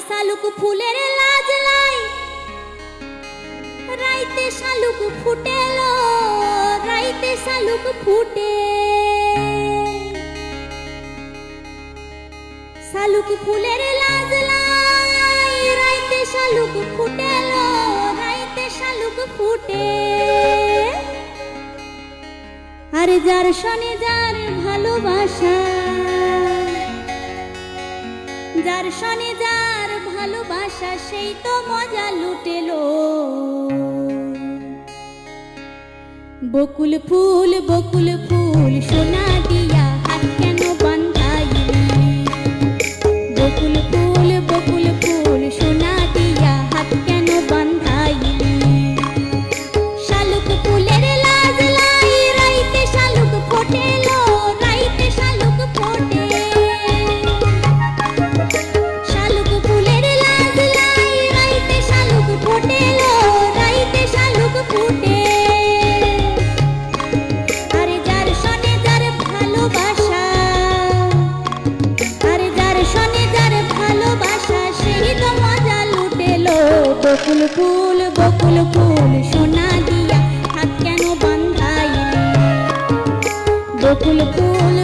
শালুক ফুলের লাজ লাই, রাইতে শালুক ফুটেলো, রাইতে শালুক ফুটে। শালুক ফুলের লাজ লাই, রাইতে শালুক ফুটেলো, রাইতে শালুক ফুটে। আর যার সনে যার ভালোবাসা, যার সনে যার ভালোবাসা, সেই তো মজা লুটেলো। বকুল ফুল সোনা দিয়া হাত কেন বাঁধাইলি? বকুল ফুল সোনা দিয়া হাত কেন বাঁধাইলি? শালুক ফুলের লাজ লাই, রাইতে শালুক ফোটেলো, রাইতে শালুক ফোটে। শালুক ফুলের লাজ লাই, রাইতে শালুক ফোটেলো, রাইতে শালুক ফুটে। আরে যার সনে যার ভালোবাসা, আরে যার সনে যার ভালোবাসা, সেই তো মজা লুটেলো। বকুল ফুল সোনা দিয়া হাত কেন বাঁধাইলি? বকুল ফুল